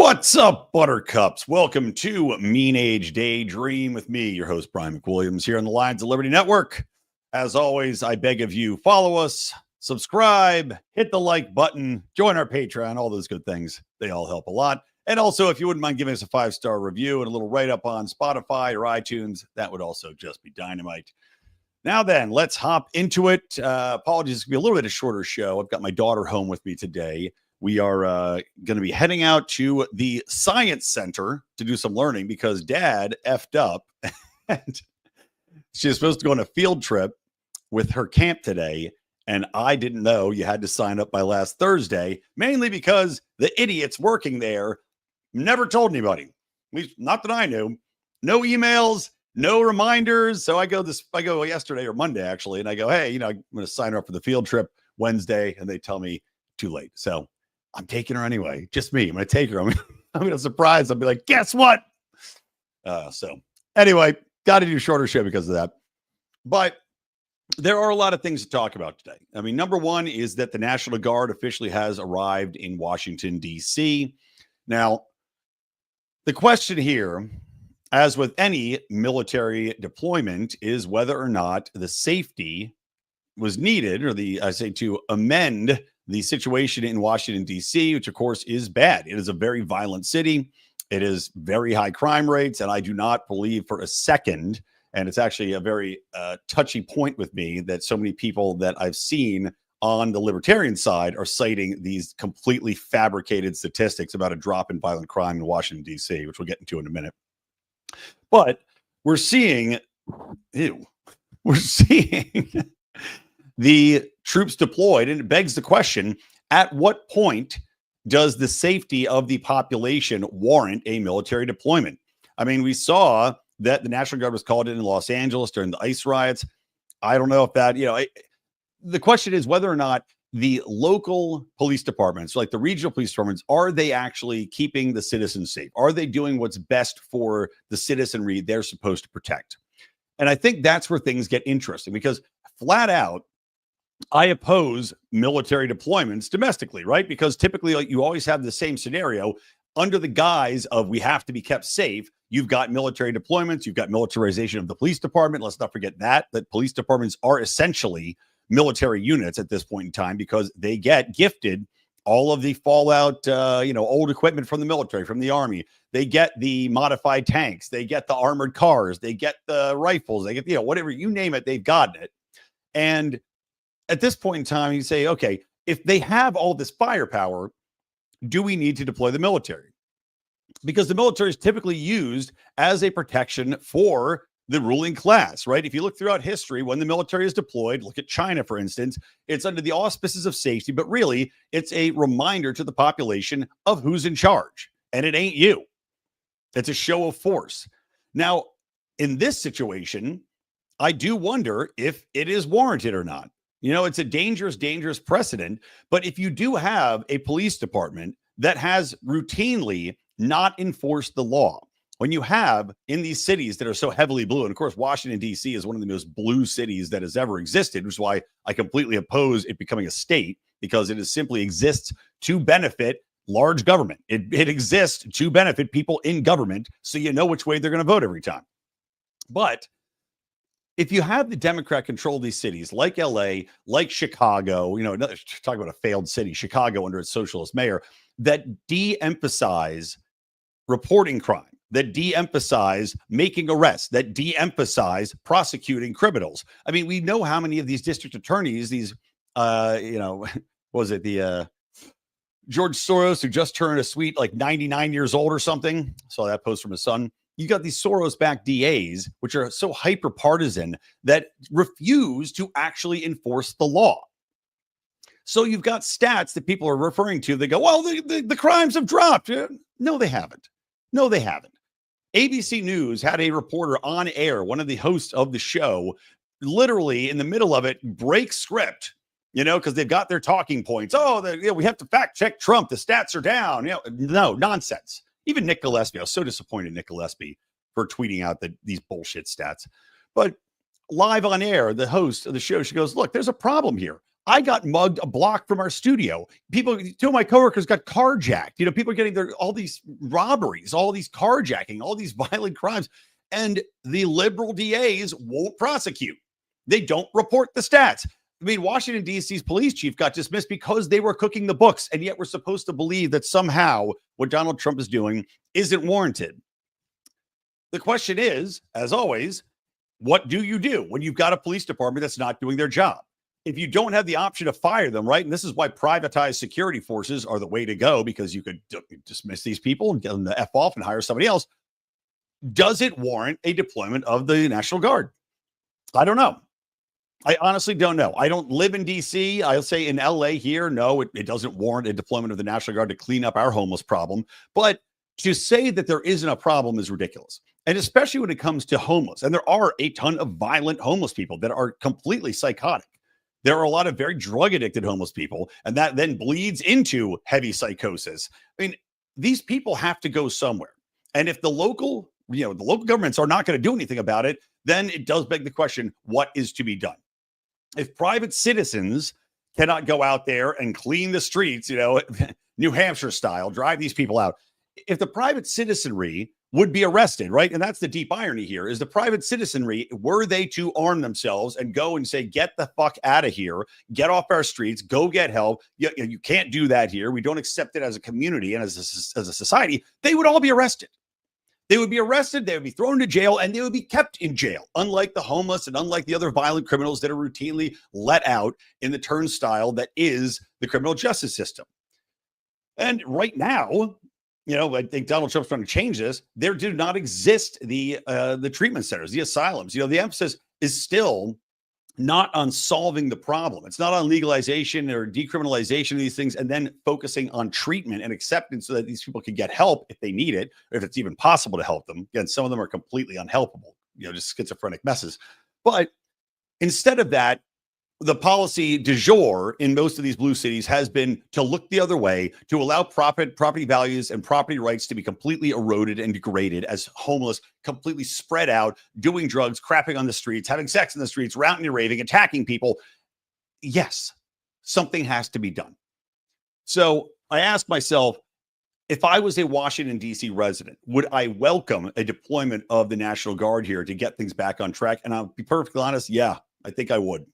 What's up, Buttercups? Welcome to Mean Age Daydream with me, your host, Brian McWilliams, here on the Lions of Liberty Network. As always, I beg of you, follow us, subscribe, hit the like button, join our Patreon, all those good things. They all help a lot. And also, if you wouldn't mind giving us a 5-star review and a little write-up on Spotify or iTunes, that would also just be dynamite. Now then, let's hop into it. Apologies, it's going to be a little bit of a shorter show. I've got my daughter home with me today. We are going to be heading out to the Science Center to do some learning because Dad effed up. And she was supposed to go on a field trip with her camp today. And I didn't know you had to sign up by last Thursday, mainly because the idiots working there never told anybody. At least not that I knew. No emails, no reminders. So I go yesterday or Monday, actually, and I go, hey, I'm going to sign her up for the field trip Wednesday. And they tell me too late. So I'm taking her anyway. Just me. I'm going to take her. I'm going to surprise. I'll be like, guess what? So anyway, got to do shorter show because of that. But there are a lot of things to talk about today. I mean, number one is that the National Guard officially has arrived in Washington, D.C. Now, the question here, as with any military deployment, is whether or not the safety was needed, or to amend the situation in Washington, D.C., which, of course, is bad. It is a very violent city. It is very high crime rates, and I do not believe for a second, and it's actually a very touchy point with me, that so many people that I've seen on the libertarian side are citing these completely fabricated statistics about a drop in violent crime in Washington, D.C., which we'll get into in a minute. But we're seeing the troops deployed, and it begs the question, at what point does the safety of the population warrant a military deployment? I mean, we saw that the National Guard was called in Los Angeles during the ICE riots. I don't know if that, the question is whether or not the local police departments, like the regional police departments, are they actually keeping the citizens safe? Are they doing what's best for the citizenry they're supposed to protect? And I think that's where things get interesting, because flat out, I oppose military deployments domestically, right? Because typically, you always have the same scenario under the guise of we have to be kept safe. You've got military deployments, you've got militarization of the police department. Let's not forget that police departments are essentially military units at this point in time, because they get gifted all of the fallout, old equipment from the military, from the Army. They get the modified tanks, they get the armored cars, they get the rifles, they get, whatever, you name it, they've gotten it. And at this point in time, you say, okay, if they have all this firepower, do we need to deploy the military? Because the military is typically used as a protection for the ruling class, right? If you look throughout history, when the military is deployed, look at China, for instance, it's under the auspices of safety, but really it's a reminder to the population of who's in charge. And it ain't you. It's a show of force. Now, in this situation, I do wonder if it is warranted or not. It's a dangerous, dangerous precedent. But if you do have a police department that has routinely not enforced the law, when you have in these cities that are so heavily blue, and of course, Washington, D.C. is one of the most blue cities that has ever existed, which is why I completely oppose it becoming a state, because it simply exists to benefit large government. It exists to benefit people in government, so you know which way they're going to vote every time. But if you have the Democrat control these cities like LA, like Chicago, talk about a failed city, Chicago under its socialist mayor, that de-emphasize reporting crime, that de-emphasize making arrests, that de-emphasize prosecuting criminals. I mean, we know how many of these district attorneys, these, was it the George Soros, who just turned a sweet 99 years old or something? Saw that post from his son. You got these Soros-backed DAs, which are so hyper-partisan that refuse to actually enforce the law. So you've got stats that people are referring to. They go, well, the crimes have dropped. No, they haven't. No, they haven't. ABC News had a reporter on air, one of the hosts of the show, literally in the middle of it, break script, because they've got their talking points. Oh, we have to fact check Trump. The stats are down. No, nonsense. Even Nick Gillespie, I was so disappointed in Nick Gillespie for tweeting out these bullshit stats. But live on air, the host of the show, she goes, look, there's a problem here. I got mugged a block from our studio. People, two of my coworkers got carjacked. People are getting all these robberies, all these carjacking, all these violent crimes. And the liberal DAs won't prosecute. They don't report the stats. I mean, Washington, D.C.'s police chief got dismissed because they were cooking the books. And yet we're supposed to believe that somehow what Donald Trump is doing isn't warranted. The question is, as always, what do you do when you've got a police department that's not doing their job? If you don't have the option to fire them, right? And this is why privatized security forces are the way to go, because you could dismiss these people and get them the F off and hire somebody else. Does it warrant a deployment of the National Guard? I don't know. I honestly don't know. I don't live in D.C. I'll say in LA here, no, it doesn't warrant a deployment of the National Guard to clean up our homeless problem. But to say that there isn't a problem is ridiculous. And especially when it comes to homeless. And there are a ton of violent homeless people that are completely psychotic. There are a lot of very drug addicted homeless people, and that then bleeds into heavy psychosis. I mean, these people have to go somewhere. And if the local governments are not going to do anything about it, then it does beg the question, what is to be done? If private citizens cannot go out there and clean the streets, New Hampshire style, drive these people out. If the private citizenry would be arrested, right? And that's the deep irony here, is the private citizenry, were they to arm themselves and go and say, get the fuck out of here, get off our streets, go get help. You can't do that here. We don't accept it as a community and as a society. They would all be arrested. They would be arrested, they would be thrown to jail, and they would be kept in jail, unlike the homeless and unlike the other violent criminals that are routinely let out in the turnstile that is the criminal justice system. And right now, I think Donald Trump's trying to change this. There do not exist the treatment centers, the asylums. The emphasis is still not on solving the problem. It's not on legalization or decriminalization of these things and then focusing on treatment and acceptance so that these people can get help if they need it, or if it's even possible to help them. Again, some of them are completely unhelpable, just schizophrenic messes. But instead of that, the policy du jour in most of these blue cities has been to look the other way, to allow property values and property rights to be completely eroded and degraded as homeless completely spread out, doing drugs, crapping on the streets, having sex in the streets, ranting and raving, attacking people. Yes, something has to be done. So I ask myself, if I was a Washington, D.C. resident, would I welcome a deployment of the National Guard here to get things back on track? And I'll be perfectly honest, yeah, I think I would.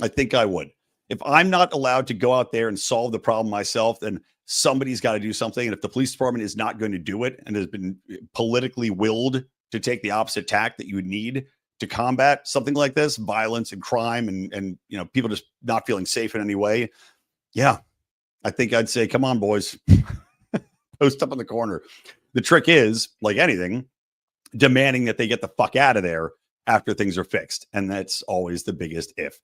If I'm not allowed to go out there and solve the problem myself, then somebody's got to do something. And if the police department is not going to do it and has been politically willed to take the opposite tack that you would need to combat something like this, violence and crime and people just not feeling safe in any way. Yeah, I think I'd say, come on, boys, post up in the corner. The trick is, like anything, demanding that they get the fuck out of there after things are fixed. And that's always the biggest if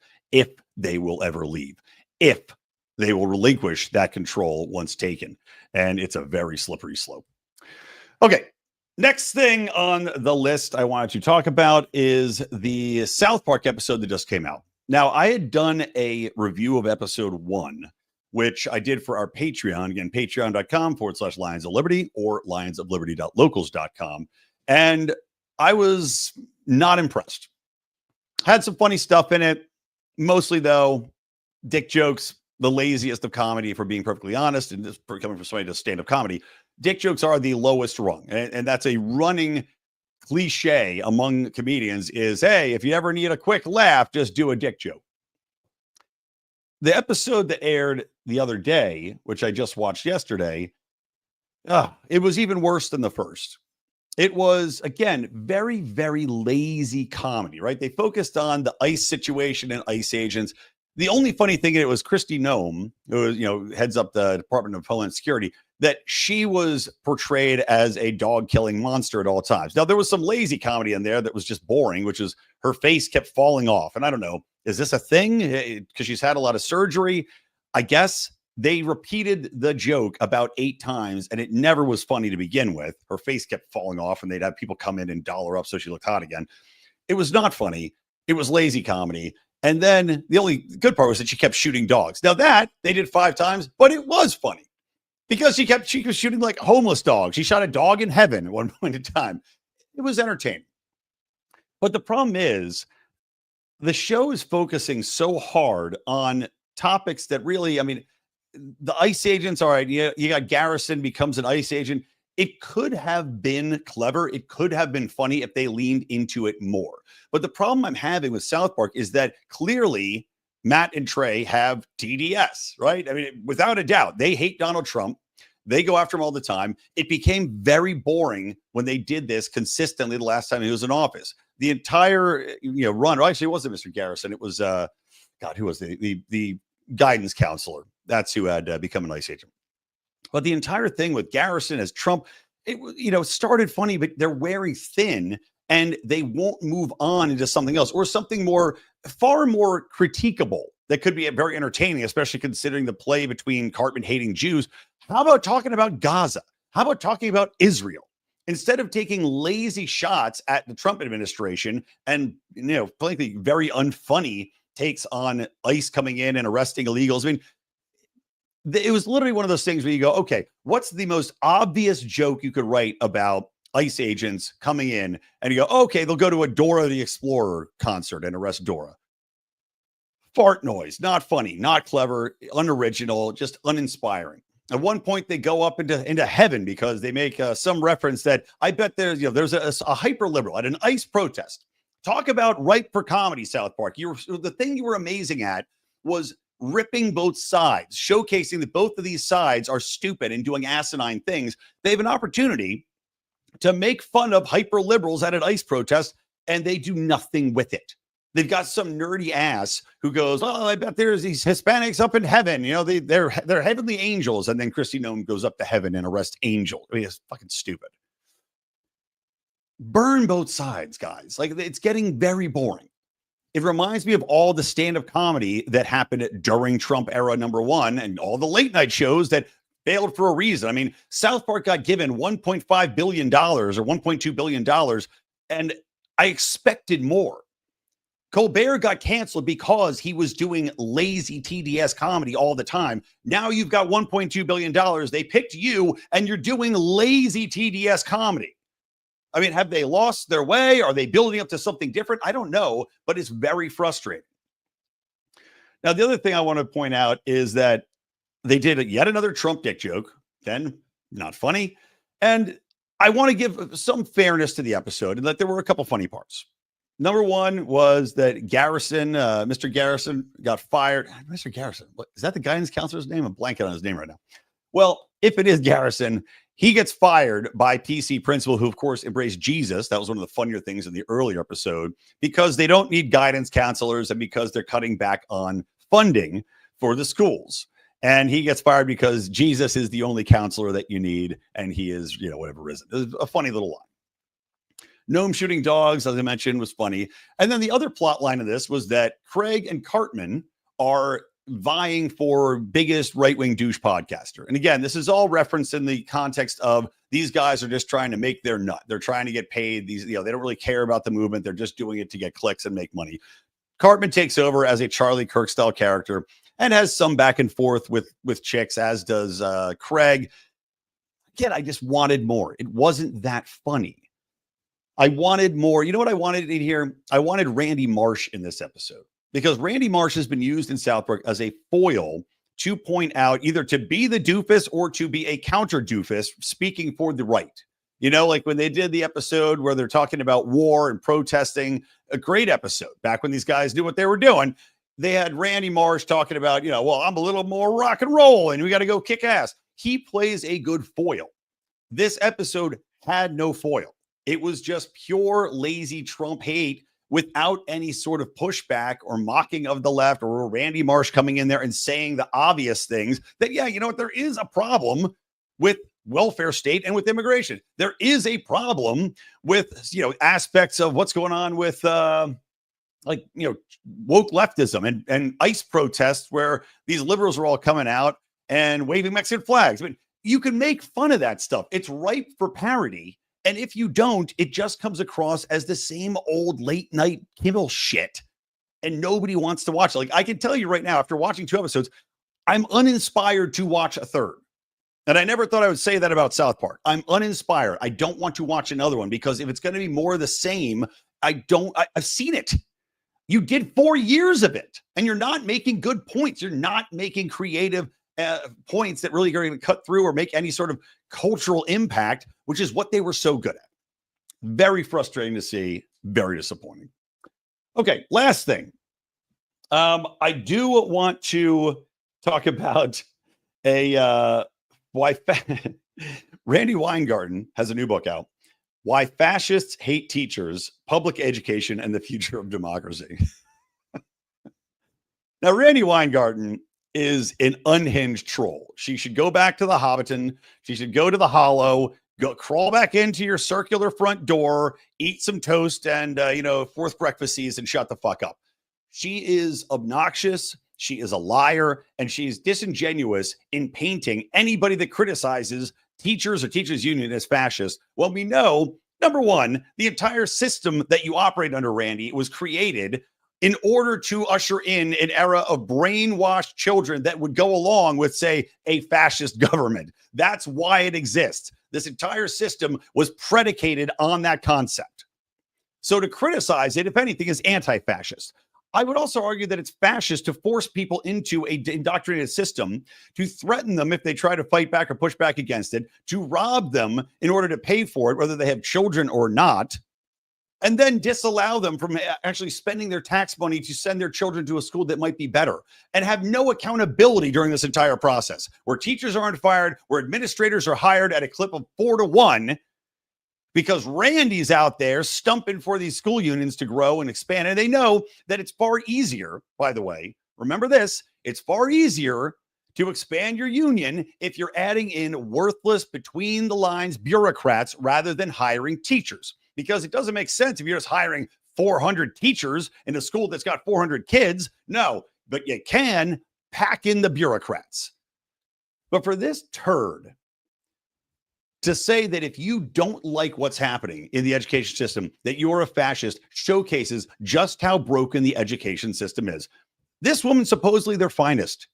they will ever leave, if they will relinquish that control once taken. And it's a very slippery slope. Okay. Next thing on the list I wanted to talk about is the South Park episode that just came out. Now, I had done a review of episode 1, which I did for our Patreon. Again, patreon.com/Lions of Liberty or lionsofliberty.locals.com. And I was not impressed. Had some funny stuff in it. Mostly, though, dick jokes, the laziest of comedy, if we're being perfectly honest. And this coming from somebody who does stand-up comedy, dick jokes are the lowest rung. And that's a running cliche among comedians is, hey, if you ever need a quick laugh, just do a dick joke. The episode that aired the other day, which I just watched yesterday, it was even worse than the first. It was, again, very, very lazy comedy, right? They focused on the ICE situation and ICE agents. The only funny thing in it was Kristi Noem, who heads up the Department of Homeland Security, that she was portrayed as a dog-killing monster at all times. Now, there was some lazy comedy in there that was just boring, which is her face kept falling off. And I don't know, is this a thing? Because she's had a lot of surgery. I guess they repeated the joke about 8 times, and it never was funny to begin with. Her face kept falling off, and they'd have people come in and doll her up so she looked hot again. It was not funny. It was lazy comedy. And then the only good part was that she kept shooting dogs. Now that they did 5 times, but it was funny because she was shooting like homeless dogs. She shot a dog in heaven at one point in time. It was entertaining. But the problem is the show is focusing so hard on topics that really, I mean, the ICE agents, all right, you got Garrison becomes an ICE agent. It could have been clever. It could have been funny if they leaned into it more. But the problem I'm having with South Park is that clearly Matt and Trey have TDS, right? I mean, without a doubt, they hate Donald Trump. They go after him all the time. It became very boring when they did this consistently the last time he was in office. The entire run, or actually it wasn't Mr. Garrison. It was God, who was the guidance counselor? That's who had become an ICE agent. But the entire thing with Garrison as Trump, it started funny, but they're wearing thin and they won't move on into something else or something far more critiquable that could be very entertaining, especially considering the play between Cartman hating Jews. How about talking about Gaza? How about talking about Israel? Instead of taking lazy shots at the Trump administration and, frankly, very unfunny takes on ICE coming in and arresting illegals. I mean, it was literally one of those things where you go, okay, what's the most obvious joke you could write about ICE agents coming in? And you go, okay, they'll go to a Dora the Explorer concert and arrest Dora. Fart noise, not funny, not clever, unoriginal, just uninspiring. At one point, they go up into heaven because they make some reference that I bet there's a hyper liberal at an ICE protest. Talk about ripe for comedy, South Park. The thing you were amazing at was ripping both sides, showcasing that both of these sides are stupid and doing asinine things. They have an opportunity to make fun of hyper liberals at an ICE protest, and they do nothing with it. They've got some nerdy ass who goes, "Oh, I bet there's these Hispanics up in heaven. They're heavenly angels." And then Kristi Noem goes up to heaven and arrests angels. I mean, it's fucking stupid. Burn both sides, guys. Like, it's getting very boring. It reminds me of all the stand-up comedy that happened during Trump era #1 and all the late night shows that failed for a reason. I mean, South Park got given $1.5 billion or $1.2 billion, and I expected more. Colbert got canceled because he was doing lazy TDS comedy all the time. Now you've got $1.2 billion. They picked you, and you're doing lazy TDS comedy. I mean, have they lost their way? Are they building up to something different? I don't know, but it's very frustrating. Now, the other thing I want to point out is that they did yet another Trump dick joke. Then, not funny. And I want to give some fairness to the episode and that there were a couple funny parts. Number one was that Garrison, Mr. Garrison, got fired. Mr. Garrison, what, is that the guidance counselor's name? I'm blanking on his name right now. Well, if it is Garrison, he gets fired by PC principal, who, of course, embraced Jesus. That was one of the funnier things in the earlier episode, because they don't need guidance counselors and because they're cutting back on funding for the schools. And he gets fired because Jesus is the only counselor that you need. And he is, whatever is it. It was a funny little line. Noam shooting dogs, as I mentioned, was funny. And then the other plot line of this was that Craig and Cartman are vying for biggest right-wing douche podcaster. And again, this is all referenced in the context of these guys are just trying to make their nut. They're trying to get paid. They don't really care about the movement. They're just doing it to get clicks and make money. Cartman takes over as a Charlie Kirk style character and has some back and forth with chicks, as does Craig. Again, I just wanted more. It wasn't that funny. I wanted more. You know what I wanted in here? I wanted Randy Marsh in this episode, because Randy Marsh has been used in South Park as a foil to point out either to be the doofus or to be a counter doofus speaking for the right. Like when they did the episode where they're talking about war and protesting, a great episode back when these guys knew what they were doing. They had Randy Marsh talking about, well, I'm a little more rock and roll and we got to go kick ass. He plays a good foil. This episode had no foil. It was just pure lazy Trump hate without any sort of pushback or mocking of the left, or Randy Marsh coming in there and saying the obvious things that, there is a problem with welfare state and with immigration. There is a problem with, aspects of what's going on with, woke leftism and ICE protests where these liberals are all coming out and waving Mexican flags. I mean, you can make fun of that stuff. It's ripe for parody. And if you don't, it just comes across as the same old late night Kimmel shit. And nobody wants to watch it. Like, I can tell you right now, after watching 2 episodes, I'm uninspired to watch a third. And I never thought I would say that about South Park. I'm uninspired. I don't want to watch another one, because if it's going to be more of the same, I've seen it. You did 4 years of it, and you're not making good points. You're not making creative points that really are going to cut through or make any sort of cultural impact, which is what they were so good at. Very frustrating to see. Very disappointing. Okay, last thing. I do want to talk about why Randy Weingarten has a new book out. Why Fascists Hate Teachers, Public Education, and the Future of Democracy. Now, Randy Weingarten is an unhinged troll. She should go back to the Hobbiton. She should go to the Hollow, go crawl back into your circular front door, eat some toast and, fourth breakfasties and shut the fuck up. She is obnoxious. She is a liar, and she's disingenuous in painting anybody that criticizes teachers or teachers union as fascist. Well, we know, number one, the entire system that you operate under, Randy, was created in order to usher in an era of brainwashed children that would go along with, say, a fascist government. That's why it exists. This entire system was predicated on that concept. So to criticize it, if anything, is anti-fascist. I would also argue that it's fascist to force people into a indoctrinated system, to threaten them if they try to fight back or push back against it, to rob them in order to pay for it, whether they have children or not, and then disallow them from actually spending their tax money to send their children to a school that might be better, and have no accountability during this entire process, where teachers aren't fired, where administrators are hired at a clip of 4 to 1, because Randy's out there stumping for these school unions to grow and expand. And they know that it's far easier, by the way, remember this, it's far easier to expand your union if you're adding in worthless, between the lines bureaucrats rather than hiring teachers. Because it doesn't make sense if you're just hiring 400 teachers in a school that's got 400 kids. No, but you can pack in the bureaucrats. But for this turd to say that if you don't like what's happening in the education system, that you're a fascist, showcases just how broken the education system is. This woman, supposedly their finest.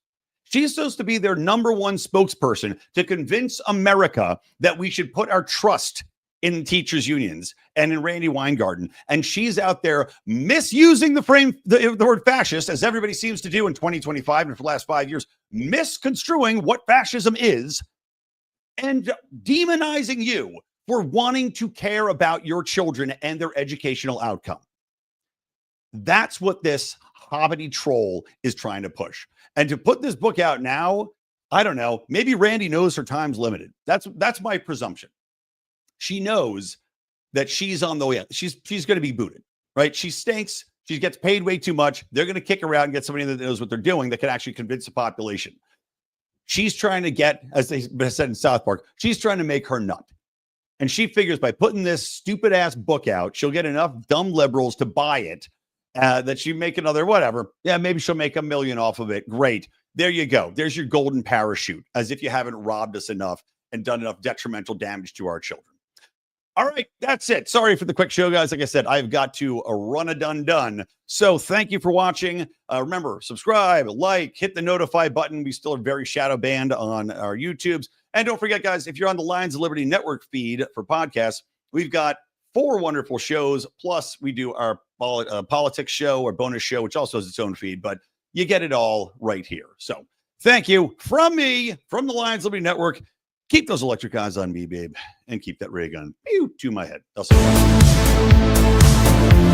She's supposed to be their number one spokesperson to convince America that we should put our trust in teachers' unions and in Randy Weingarten. And she's out there misusing the word fascist, as everybody seems to do in 2025 and for the last 5 years, misconstruing what fascism is, and demonizing you for wanting to care about your children and their educational outcome. That's what this hobbity troll is trying to push. And to put this book out now, I don't know, maybe Randy knows her time's limited. That's my presumption. She knows that she's on the way out. She's going to be booted, right? She stinks. She gets paid way too much. They're going to kick her out and get somebody that knows what they're doing that can actually convince the population. She's trying to get, as they said in South Park, she's trying to make her nut. And she figures by putting this stupid ass book out, she'll get enough dumb liberals to buy it that she make another whatever. Yeah, maybe she'll make $1 million off of it. Great. There you go. There's your golden parachute, as if you haven't robbed us enough and done enough detrimental damage to our children. All right, that's it. Sorry for the quick show, guys. Like I said, I've got to run a done. So thank you for watching. Remember, subscribe, like, hit the notify button. We still are very shadow banned on our YouTubes. And don't forget, guys, if you're on the Lions of Liberty Network feed for podcasts, we've got 4 wonderful shows. Plus, we do our politics show, our bonus show, which also has its own feed. But you get it all right here. So thank you from me, from the Lions of Liberty Network. Keep those electric eyes on me, babe, and keep that ray gun to my head. I'll see you.